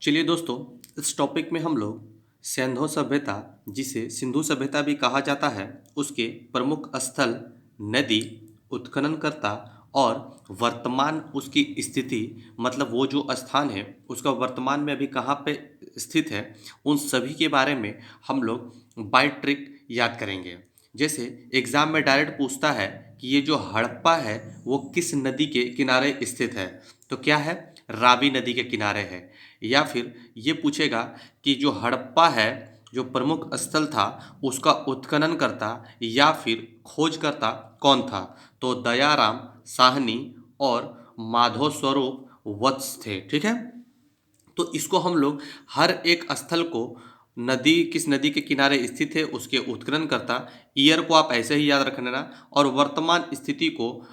चलिए दोस्तों, इस टॉपिक में हम लोग सिंधु सभ्यता, जिसे सिंधु सभ्यता भी कहा जाता है, उसके प्रमुख स्थल, नदी, उत्खननकर्ता और वर्तमान उसकी स्थिति, मतलब वो जो स्थान है उसका वर्तमान में अभी कहाँ पे स्थित है, उन सभी के बारे में हम लोग बाय ट्रिक याद करेंगे। जैसे एग्जाम में डायरेक्ट पूछता है कि ये जो हड़प्पा है वो किस नदी के किनारे स्थित है, तो क्या है, रावी नदी के किनारे है। या फिर ये पूछेगा कि जो हड़प्पा है, जो प्रमुख स्थल था, उसका उत्खनन करता या फिर खोजकर्ता कौन था, तो दयाराम साहनी और माधव स्वरूप वत्स थे। ठीक है, तो इसको हम लोग हर एक स्थल को, नदी किस नदी के किनारे स्थित है उसके उत्खनन करता, ईयर को आप ऐसे ही याद रख लेना, और वर्तमान स्थिति को,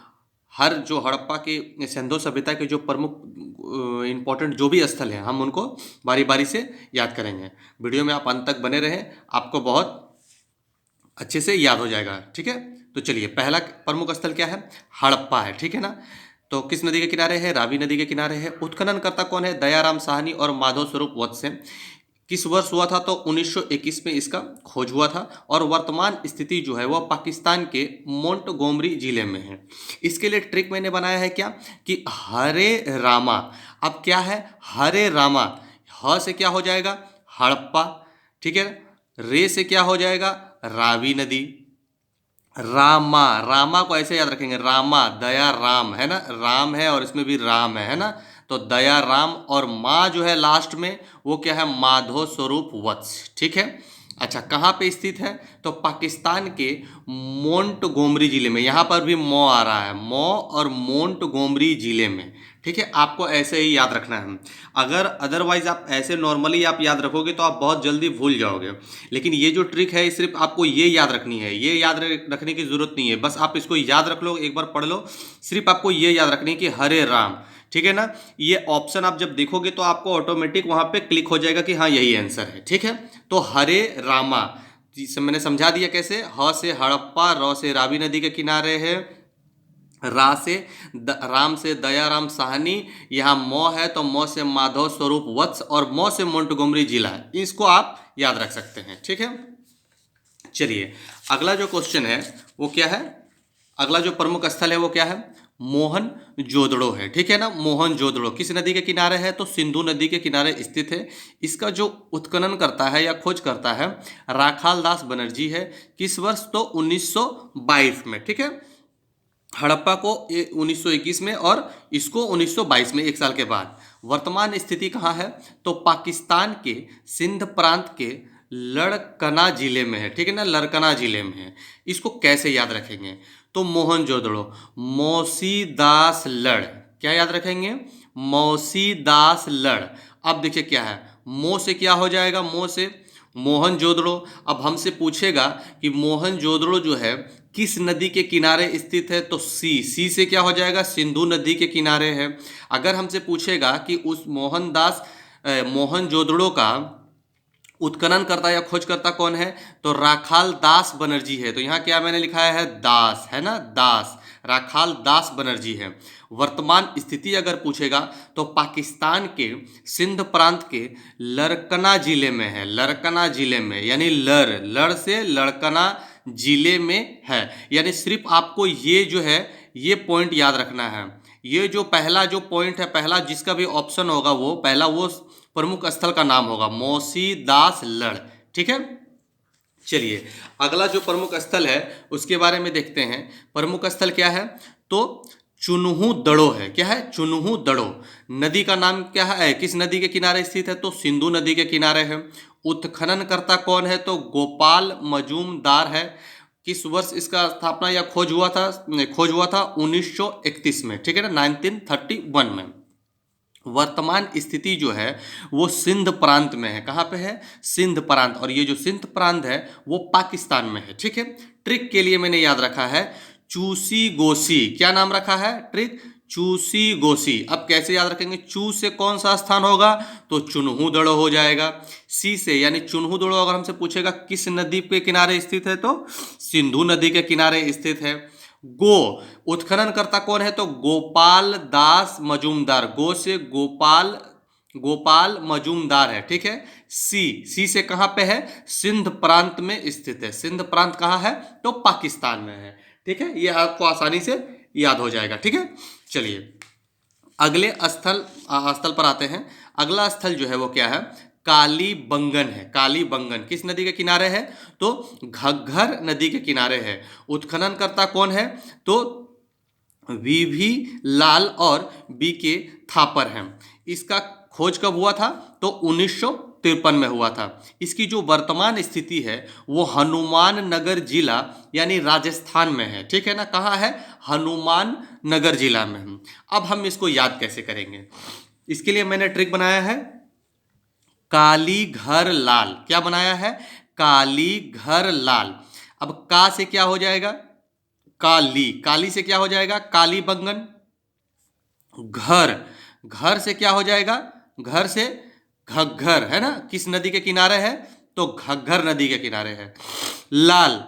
हर जो हड़प्पा के सिंधु सभ्यता के जो प्रमुख इम्पोर्टेंट जो भी स्थल हैं हम उनको बारी बारी से याद करेंगे। वीडियो में आप अंत तक बने रहें, आपको बहुत अच्छे से याद हो जाएगा। ठीक है, तो चलिए, पहला प्रमुख स्थल क्या है, हड़प्पा है। ठीक है ना, तो किस नदी के किनारे है, रावी नदी के किनारे है। उत्खननकर्ता कौन है, दयाराम साहनी और माधव स्वरूप वत्स हैं। किस वर्ष हुआ था, तो 1921 में इसका खोज हुआ था, और वर्तमान स्थिति जो है वह पाकिस्तान के मोंटगोमरी जिले में है। इसके लिए ट्रिक मैंने बनाया है क्या, कि हरे रामा। अब क्या है, हरे रामा, ह से क्या हो जाएगा, हड़प्पा। ठीक है, रे से क्या हो जाएगा, रावी नदी। रामा, रामा को ऐसे याद रखेंगे, रामा दया राम है ना, राम है और इसमें भी राम है ना, तो दया राम, और माँ जो है लास्ट में वो क्या है, माधव स्वरूप वत्स। ठीक है, अच्छा, कहाँ पे स्थित है, तो पाकिस्तान के मोंटगोमरी जिले में। यहाँ पर भी मो आ रहा है, मो और मोंटगोमरी जिले में। ठीक है, आपको ऐसे ही याद रखना है। अगर अदरवाइज आप ऐसे नॉर्मली आप याद रखोगे तो आप बहुत जल्दी भूल जाओगे, लेकिन ये जो ट्रिक है सिर्फ आपको ये याद रखनी है, ये याद रखने की जरूरत नहीं है, बस आप इसको याद रख लो, एक बार पढ़ लो। सिर्फ आपको ये याद रखनी है कि हरे राम। ठीक है ना, ये ऑप्शन आप जब देखोगे तो आपको ऑटोमेटिक वहां पे क्लिक हो जाएगा कि हाँ यही आंसर है। ठीक है, तो हरे रामा, जिसे मैंने समझा दिया कैसे, ह से हड़प्पा, र से रावी नदी के किनारे है, रा से राम से दयाराम साहनी, यहाँ मौ है तो मौ से माधव स्वरूप वत्स, और मौ से मोंटगोमरी जिला है। इसको आप याद रख सकते हैं। ठीक है, चलिए, अगला जो क्वेश्चन है वो क्या है, अगला जो प्रमुख स्थल है वो क्या है, मोहन जोदड़ो है। ठीक है ना, मोहन जोदड़ो किस नदी के किनारे है, तो सिंधु नदी के किनारे स्थित है। इसका जो उत्खनन करता है या खोज करता है राखाल दास बनर्जी है। किस वर्ष, तो 1922 में। ठीक है, हड़प्पा को 1921 में और इसको 1922 में, एक साल के बाद। वर्तमान स्थिति कहाँ है, तो पाकिस्तान के सिंध प्रांत के लड़कना जिले में है। ठीक है ना, लड़कना जिले में है। इसको कैसे याद रखेंगे, तो मोहनजोदड़ो, मौसी दास लड़, क्या याद रखेंगे, मौसी दास लड़। अब देखिए क्या है, मो से क्या हो जाएगा, मो से मोहनजोदड़ो। अब हमसे पूछेगा कि मोहनजोदड़ो जो है किस नदी के किनारे स्थित है, तो सी से क्या हो जाएगा, सिंधु नदी के किनारे है। अगर हमसे पूछेगा कि उस मोहनजोदड़ो का उत्खनन करता या खोज करता कौन है, तो राखाल दास बनर्जी है। तो यहाँ क्या मैंने लिखा है, दास है ना, दास, राखाल दास बनर्जी है। वर्तमान स्थिति अगर पूछेगा तो पाकिस्तान के सिंध प्रांत के लड़कना जिले में है, लड़कना जिले में, यानी लड़ से लड़कना जिले में है। यानी सिर्फ आपको ये जो है ये पॉइंट याद रखना है। ये जो पहला जो पॉइंट है, पहला जिसका भी ऑप्शन होगा वो पहला, वो प्रमुख स्थल का नाम होगा, मौसी दास लड़। ठीक है, चलिए, अगला जो प्रमुख स्थल है उसके बारे में देखते हैं। प्रमुख स्थल क्या है, तो चुनहु दड़ो है। क्या है, चुनहु दड़ो। नदी का नाम क्या है, किस नदी के किनारे स्थित है, तो सिंधु नदी के किनारे है। उत्खनन करता कौन है, तो गोपाल मजूमदार है। किस वर्ष इसका स्थापना या खोज हुआ था 1931 में। ठीक है ना, 1931 में। वर्तमान स्थिति जो है वो सिंध प्रांत में है। कहाँ पे है, सिंध प्रांत, और ये जो सिंध प्रांत है वो पाकिस्तान में है। ठीक है, ट्रिक के लिए मैंने याद रखा है चूसी गोसी। क्या नाम रखा है, ट्रिक, चूसी गोसी। अब कैसे याद रखेंगे, चू से कौन सा स्थान होगा, तो चुनहु दड़ो हो जाएगा। सी से, यानी चुनहु दड़ो अगर हमसे पूछेगा किस नदी के किनारे स्थित है, तो सिंधु नदी के किनारे स्थित है। गो, उत्खनन करता कौन है, तो गोपाल दास मजूमदार। गो से गोपाल गोपाल मजूमदार है, ठीक है। सी से कहां पे है? सिंध प्रांत में स्थित है। सिंध प्रांत कहां है? तो पाकिस्तान में है, ठीक है। ये आपको आसानी से याद हो जाएगा, ठीक है। चलिए अगले स्थल पर आते हैं। अगला स्थल जो है वो क्या है? कालीबंगन है। कालीबंगन किस नदी के किनारे है? तो घग्घर नदी के किनारे है। उत्खनन करता कौन है? तो वीवी लाल और बीके थापर हैं। इसका खोज कब हुआ था? तो 1953 में हुआ था। इसकी जो वर्तमान स्थिति है वो हनुमान नगर जिला यानी राजस्थान में है, ठीक है ना। कहाँ है? हनुमान नगर जिला में है। अब हम इसको याद कैसे करेंगे? इसके लिए मैंने ट्रिक बनाया है काली घर लाल। क्या बनाया है? काली घर लाल। अब का से क्या हो जाएगा? काली। काली से क्या हो जाएगा? काली बंगन। घर, घर से क्या हो जाएगा? घर से घग्घर, है ना। किस नदी के किनारे है? तो घग्घर नदी के किनारे है। लाल,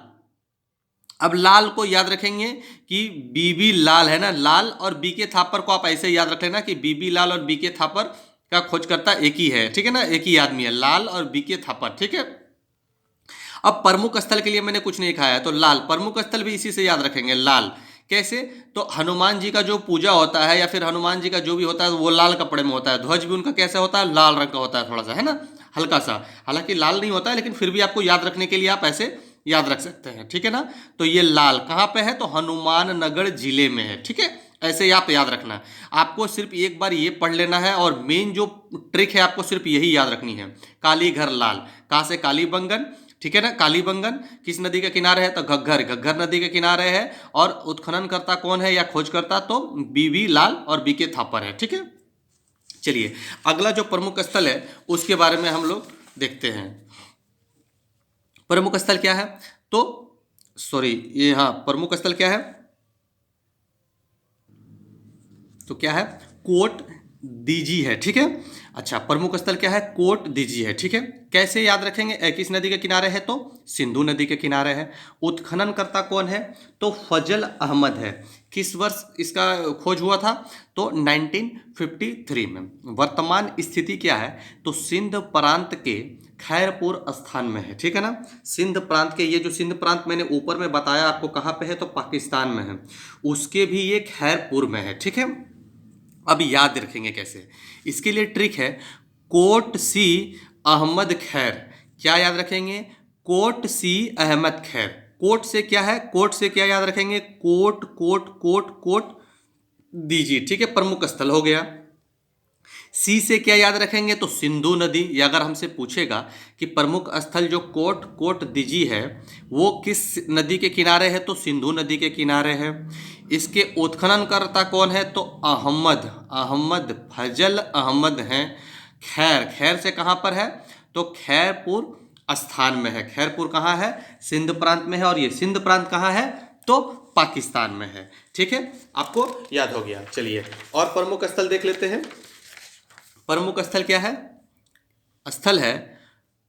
अब लाल को याद रखेंगे कि बीबी लाल है ना। लाल और बीके थापर को आप ऐसे याद रख लेना कि बीबी लाल और बीके थापर का खोजकर्ता एक ही है, ठीक है ना। एक ही आदमी है, लाल और बीके थापर, ठीक है। अब प्रमुख स्थल के लिए मैंने कुछ नहीं लिखा है, तो लाल प्रमुख स्थल भी इसी से याद रखेंगे। लाल कैसे? तो हनुमान जी का जो पूजा होता है या फिर हनुमान जी का जो भी होता है वो लाल कपड़े में होता है। ध्वज भी उनका कैसा होता है? लाल रंग का होता है, थोड़ा सा, है ना, हल्का सा। हालांकि लाल नहीं होता है, लेकिन फिर भी आपको याद रखने के लिए आप ऐसे याद रख सकते हैं, ठीक है ना। तो ये लाल कहाँ पे है? तो हनुमान नगर जिले में है, ठीक है। ऐसे ही आप याद रखना। आपको सिर्फ एक बार ये पढ़ लेना है और मेन जो ट्रिक है आपको सिर्फ यही याद रखनी है। काली घर लाल, कहाँ से? कालीबंगन, ठीक है ना। कालीबंगन किस नदी के किनारे है? तो घग्घर, घग्घर नदी के किनारे है। और उत्खनन करता कौन है या खोजकर्ता? तो बीवी लाल और बीके थापर है, ठीक है। चलिए अगला जो प्रमुख स्थल है उसके बारे में हम लोग देखते हैं। प्रमुख स्थल क्या है? तो सॉरी, ये हाँ, प्रमुख स्थल क्या है? तो क्या है? कोट दीजी है, ठीक है। अच्छा, प्रमुख स्थल क्या है? कोट दीजी है, ठीक है। कैसे याद रखेंगे? किस नदी के किनारे है? तो सिंधु नदी के किनारे है। उत्खनन करता कौन है? तो फजल अहमद है। किस वर्ष इसका खोज हुआ था? तो 1953 में। वर्तमान स्थिति क्या है? तो सिंध प्रांत के खैरपुर स्थान में है, ठीक है ना। सिंध प्रांत के, ये जो सिंध प्रांत मैंने ऊपर में बताया आपको कहाँ पे है? तो पाकिस्तान में है। उसके भी ये खैरपुर में है, ठीक है। अब याद रखेंगे कैसे? इसके लिए ट्रिक है कोट सी अहमद खैर। क्या याद रखेंगे? कोट सी अहमद खैर। कोट से क्या है? कोट से क्या याद रखेंगे? कोट कोट कोट कोट दीजिए, ठीक है। प्रमुख स्थल हो गया। सी से क्या याद रखेंगे? तो सिंधु नदी। या अगर हमसे पूछेगा कि प्रमुख स्थल जो कोट कोट दीजी है वो किस नदी के किनारे है? तो सिंधु नदी के किनारे है। इसके उत्खनन करता कौन है? तो अहमद फजल अहमद हैं। खैर, खैर से कहाँ पर है? तो खैरपुर स्थान में है। खैरपुर कहाँ है? सिंध प्रांत में है। और ये सिंध प्रांत कहाँ है? तो पाकिस्तान में है, ठीक है। आपको याद हो गया। चलिए और प्रमुख स्थल देख लेते हैं। प्रमुख स्थल क्या है? स्थल है,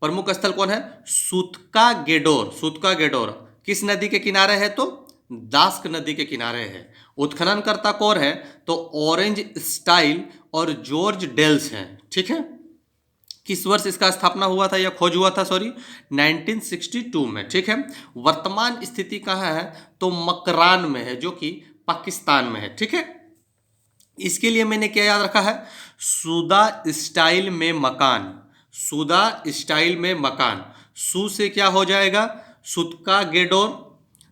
प्रमुख स्थल कौन है? सूतका गेडोर। सूतका गेडोर किस नदी के किनारे है? तो दास्क नदी के किनारे है। उत्खनन करता कौन है? तो ऑरेंज स्टाइल और जॉर्ज डेल्स हैं, ठीक है। किस वर्ष इसका स्थापना हुआ था या खोज हुआ था? सॉरी, 1962 में, ठीक है। वर्तमान स्थिति कहाँ है? तो मकरान में है, जो कि पाकिस्तान में है, ठीक है। इसके लिए मैंने क्या याद रखा है? सुदा स्टाइल में मकान। सुदा स्टाइल में मकान। सु से क्या हो जाएगा? सुतका गेडोर।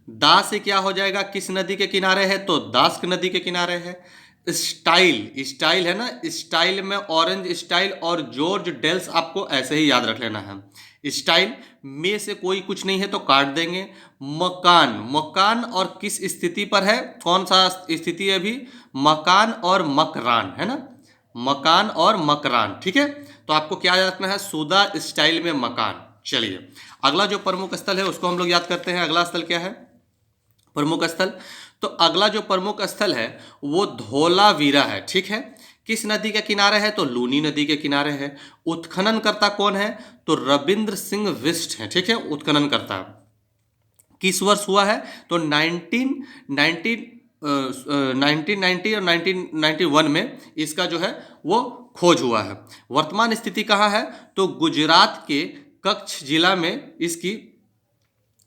दा से क्या हो जाएगा? किस नदी के किनारे है? तो दास्क नदी के किनारे है। स्टाइल, स्टाइल है ना, स्टाइल में ऑरेंज स्टाइल और जॉर्ज डेल्स, आपको ऐसे ही याद रख लेना है। स्टाइल में से कोई कुछ नहीं है तो काट देंगे। मकान, मकान और किस स्थिति पर है? कौन सा स्थिति है अभी? मकान और मकरान, है ना। मकान और मकरान, ठीक है। तो आपको क्या याद रखना है? सुदा स्टाइल में मकान। चलिए अगला जो प्रमुख स्थल है उसको हम लोग याद करते हैं। अगला स्थल क्या है? प्रमुख स्थल। तो अगला जो प्रमुख स्थल है वो धौलावीरा है, ठीक है। किस नदी के किनारे है? तो लूनी नदी के किनारे है। उत्खनन करता कौन है? तो रविंद्र सिंह बिष्ट है, ठीक है, उत्खनन करता। किस वर्ष हुआ है? तो 19 1990 और 1991 में इसका जो है वो खोज हुआ है। वर्तमान स्थिति कहाँ है? तो गुजरात के कच्छ जिला में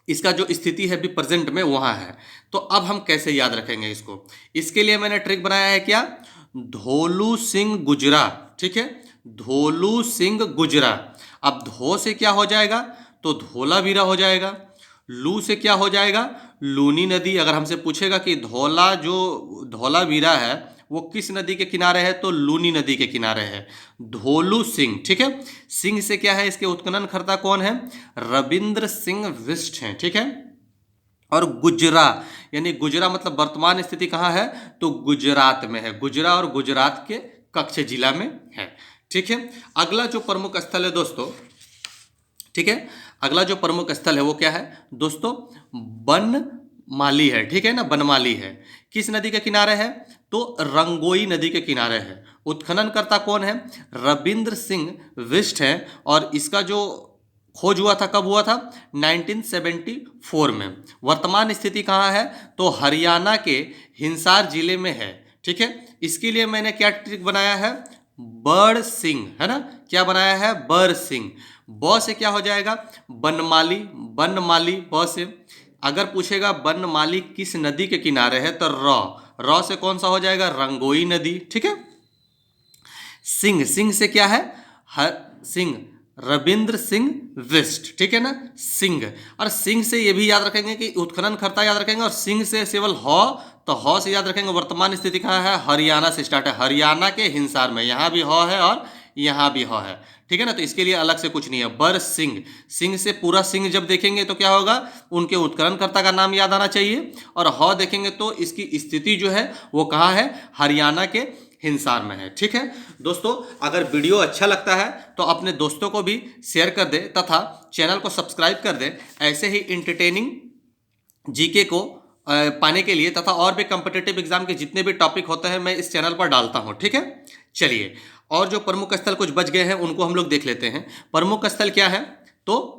इसका जो स्थिति है अभी प्रेजेंट में वहाँ है। तो अब हम कैसे याद रखेंगे इसको? इसके लिए मैंने ट्रिक बनाया है क्या? धोलू सिंह गुजरा, ठीक है, धोलू सिंह गुजरा। अब धो से क्या हो जाएगा? तो धोलावीरा हो जाएगा। लू से क्या हो जाएगा? लूनी नदी। अगर हमसे पूछेगा कि धोलावीरा है वो किस नदी के किनारे है, तो लूनी नदी के किनारे है। धोलू सिंह, ठीक है। सिंह से क्या है? इसके उत्खनन कर्ता कौन है? रविंद्र सिंह बिष्ट हैं, ठीक है। और गुजरा, यानी गुजरा मतलब वर्तमान स्थिति कहाँ है? तो गुजरात में है। गुजरा और गुजरात के कच्छ जिला में है, ठीक है। अगला जो प्रमुख स्थल है दोस्तों, ठीक है, अगला जो प्रमुख स्थल है वो क्या है दोस्तों? बनमाली है, ठीक है ना, बनमाली है। किस नदी के किनारे है? तो रंगोई नदी के किनारे है। उत्खनन करता कौन है? रविंद्र सिंह बिष्ट है। और इसका जो खोज हुआ था कब हुआ था? 1974 में। वर्तमान स्थिति कहाँ है? तो हरियाणा के हिसार जिले में है, ठीक है। इसके लिए मैंने क्या ट्रिक बनाया है? बड़ सिंह, है ना, क्या बनाया है? बड़ सिंह। ब से क्या हो जाएगा? बनमाली, बनमाली ब से। अगर पूछेगा बनमाली किस नदी के किनारे है, तो र से कौन सा हो जाएगा? रंगोई नदी, ठीक है। सिंह, सिंह से क्या है? सिंह, रविंद्र सिंह बिष्ट, ठीक है ना, सिंह। और सिंह से ये भी याद रखेंगे कि उत्खनन कर्ता याद रखेंगे, और सिंह से केवल ह, तो ह से याद रखेंगे वर्तमान स्थिति कहाँ है? हरियाणा से स्टार्ट है, हरियाणा के हिसार में। यहाँ भी ह है और यहाँ भी ह है, ठीक है ना। तो इसके लिए अलग से कुछ नहीं है। बर सिंह, सिंह से पूरा सिंह जब देखेंगे तो क्या होगा? उनके उत्खननकर्ता का नाम याद आना चाहिए। और ह देखेंगे तो इसकी स्थिति जो है वो कहाँ है? हरियाणा के हिसार में है, ठीक है। दोस्तों, अगर वीडियो अच्छा लगता है तो अपने दोस्तों को भी शेयर कर दे तथा चैनल को सब्सक्राइब कर दे। ऐसे ही इंटरटेनिंग जीके को पाने के लिए तथा और भी कॉम्पिटिटिव एग्जाम के जितने भी टॉपिक होते हैं मैं इस चैनल पर डालता हूं, ठीक है। चलिए, और जो प्रमुख स्थल कुछ बच गए हैं उनको हम लोग देख लेते हैं। प्रमुख स्थल क्या है? तो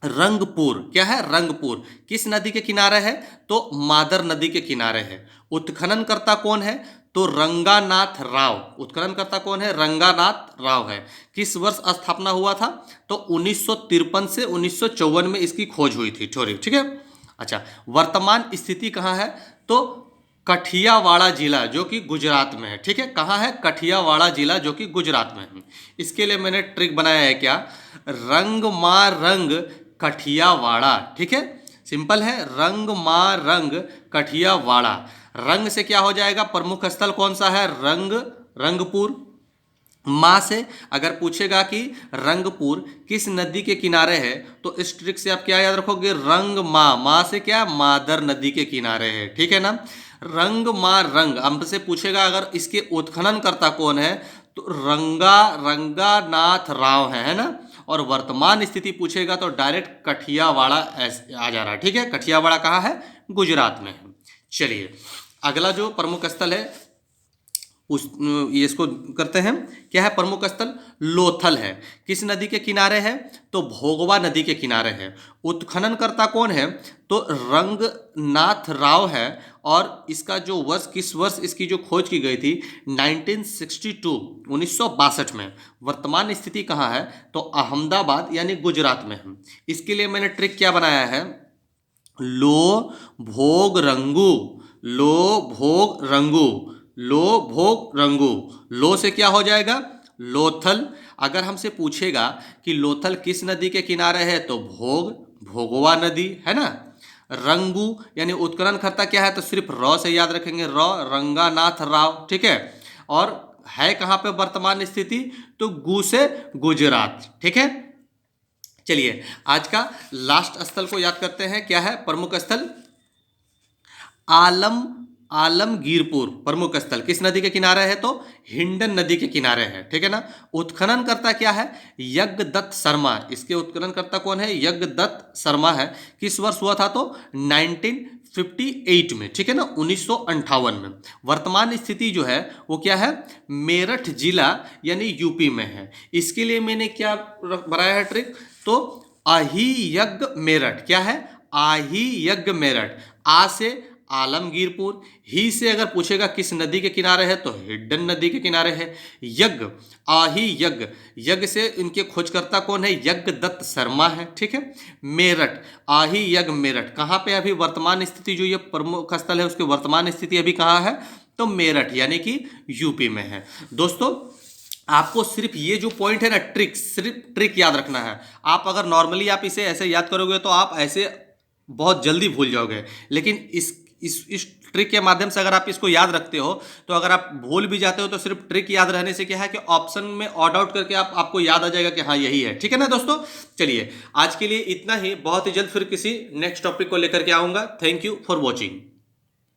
रंगपुर। क्या है? रंगपुर। किस नदी के किनारे है? तो मादर नदी के किनारे है। उत्खनन करता कौन है? तो रंगानाथ राव। उत्खनन करता कौन है? रंगानाथ राव है। किस वर्ष स्थापना हुआ था? तो 1953 से 1954 में इसकी खोज हुई थी, ठीक है। अच्छा, वर्तमान स्थिति कहाँ है? तो कठियावाड़ा जिला जो कि गुजरात में है, ठीक है। कहाँ है? कठियावाड़ा जिला जो कि गुजरात में है। इसके लिए मैंने ट्रिक बनाया है क्या? रंग मा रंग कठियावाड़ा, ठीक है। सिंपल है, रंग मा रंग कठियावाड़ा। रंग से क्या हो जाएगा? प्रमुख स्थल कौन सा है? रंगपुर। माँ से अगर पूछेगा कि रंगपुर किस नदी के किनारे है, तो इस ट्रिक से आप क्या याद रखोगे? रंग माँ, माँ से क्या? मादर नदी के किनारे है, ठीक है ना। रंग माँ रंग, हमसे पूछेगा अगर इसके उत्खनन करता कौन है, तो रंगानाथ राव है ना। और वर्तमान स्थिति पूछेगा तो डायरेक्ट कठियावाड़ा आ जा रहा है, ठीक है। कठियावाड़ा कहाँ है? गुजरात में है। चलिए, अगला जो प्रमुख स्थल है ये इसको करते हैं। क्या है प्रमुख स्थल? लोथल है। किस नदी के किनारे है? तो भोगवा नदी के किनारे है। उत्खनन करता कौन है? तो रंगनाथ राव है। और इसका जो वर्ष, किस वर्ष इसकी जो खोज की गई थी? 1962, 1962 में। वर्तमान स्थिति कहाँ है? तो अहमदाबाद यानी गुजरात में है। इसके लिए मैंने ट्रिक क्या बनाया है? लो भोग रंगू, लो भोग रंगू, लो भोग रंगू। लो से क्या हो जाएगा? लोथल। अगर हमसे पूछेगा कि लोथल किस नदी के किनारे है, तो भोगवा नदी, है ना। रंगू यानी उत्खनन करता क्या है? तो सिर्फ र से याद रखेंगे, रंगानाथ राव, ठीक है। और है कहाँ पे वर्तमान स्थिति? तो गु से गुजरात, ठीक है। चलिए, आज का लास्ट स्थल को याद करते हैं। क्या है प्रमुख स्थल? आलमगीरपुर प्रमुख स्थल किस नदी के किनारे है? तो हिंडन नदी के किनारे है, ठीक है ना। उत्खनन करता क्या है? यज्ञदत्त शर्मा। इसके उत्खनन करता कौन है? यज्ञदत्त शर्मा है। किस वर्ष हुआ था? तो 1958 में, ठीक है ना, 1958 में। वर्तमान स्थिति जो है वो क्या है? मेरठ जिला यानी यूपी में है। इसके लिए मैंने क्या बनाया है ट्रिक? तो आही यज्ञ मेरठ। क्या है? आही यज्ञ मेरठ। आ से आलमगीरपुर। ही से अगर पूछेगा किस नदी के किनारे है तो हिड्डन नदी के किनारे है। यज्ञ, आही यज्ञ, यज्ञ से इनके खोजकर्ता कौन है? यज्ञ दत्त शर्मा है, ठीक है। मेरठ, आही यज्ञ मेरठ, कहाँ पे अभी वर्तमान स्थिति जो ये प्रमुख स्थल है उसकी वर्तमान स्थिति अभी कहाँ है? तो मेरठ यानी कि यूपी में है। दोस्तों आपको सिर्फ ये जो पॉइंट है ना, सिर्फ ट्रिक याद रखना है। आप अगर नॉर्मली आप इसे ऐसे याद करोगे तो आप ऐसे बहुत जल्दी भूल जाओगे, लेकिन इस ट्रिक के माध्यम से अगर आप इसको याद रखते हो तो अगर आप भूल भी जाते हो तो सिर्फ ट्रिक याद रहने से क्या है कि ऑप्शन में ऑड आउट करके आपको याद आ जाएगा कि हाँ यही है, ठीक है ना दोस्तों। चलिए आज के लिए इतना ही, बहुत ही जल्द फिर किसी नेक्स्ट टॉपिक को लेकर के आऊंगा। Thank you for watching.